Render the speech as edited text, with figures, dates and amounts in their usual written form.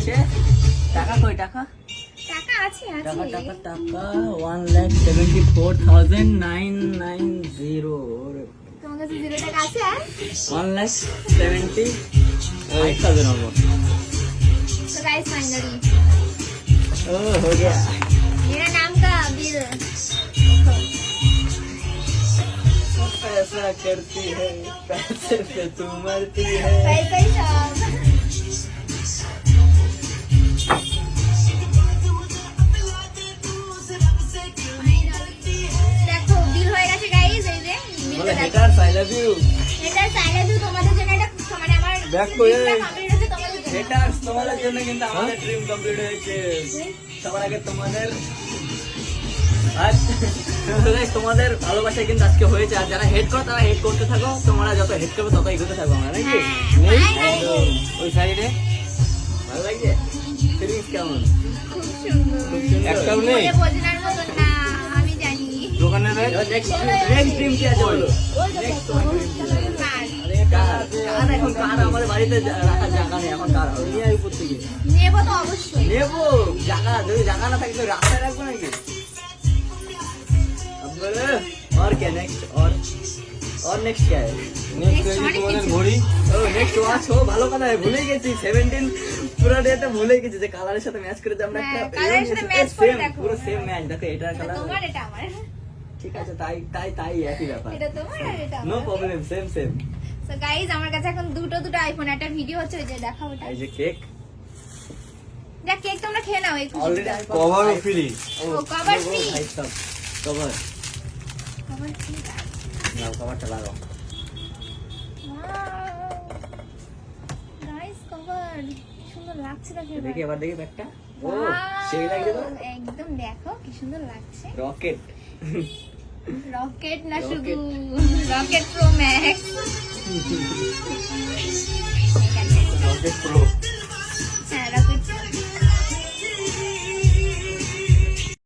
আছে টাকা কই টাকা টাকা আছে টাকা টাকা টাকা 1,74,990 তোমার কাছে 0 টাকা আছে 1,70,000 हो तो गाइस फाइनली हो गया मेरा नाम का बिल पैसा करती है पैसे पे तू मरती है पैसा ही सब দেখো বিল হয়ে গেছে গাইস এই যে बोले haters I love you এটা চাইলে তো তোমাদের জন্য এটা মানে আমার দেখো এই কমপ্লিট হয়েছে তোমাদের জন্য haters তোমাদের জন্য কিন্তু আমাদের ড্রিম কমপ্লিট হয়েছে সবার আগে তোমাদের আজ তোমাদের ভালোবাসা কিন্তু আজকে হয়েছে আর যারা হেড করো তারা হেড করতে থাকো তোমরা যত হেড করবে তত এগোতে থাকো আমরা নাকি ওই সাইডে ভালো লাগছে ফিলিংস কেমন খুব সুন্দর একটাও নেই বলে বোঝানোর মতন না আমি জানি দোকানে নেক্সট ড্রিম কি আছে বলো কার এখন কার আমাদের বাড়িতে রাখার জায়গা নেই এখন কার হবে নিয়ে উপর থেকে নেবো তো অবশ্যই নেবো জায়গা যদি জায়গা না থাকে তো রাস্তায় রাখবো নাকি और क्या नेक्स्ट और नेक्स्ट क्या है Next তোমাদের ঘড়ি ও নেক্সট ওয়াচ ও ভালো কথা ভুলে গেছি 17 পুরো ডেটা ভুলে গেছি যে কালারের সাথে ম্যাচ করে যে আমরা একটা কালারের সাথে ম্যাচ করে সেম দেখো পুরো সেম ম্যাচ দেখো এটার কালার তোমার এটা আমার ঠিক আছে তাই তাই তাই একই ব্যাপার এটা তোমার আর এটা নো আমার problem same same so guys আমার কাছে এখন দুটো আইফোন একটা ভিডিও হচ্ছে ওই যে দেখাও ওটা এই যে কেক যা কেক তোমরা খেয়ে নাও এই অলরেডি কভার ফ্রি ও cover free cover cover free নাও কভারটা লাগাও গাইস কভার সুন্দর লাগছে দেখি এবার দেখি ব্যাগটা ও Wow! সেই লাগছে তো একদম দেখো কি সুন্দর লাগছে রকেট রকেট না Rocket. শুধু rocket pro max rocket pro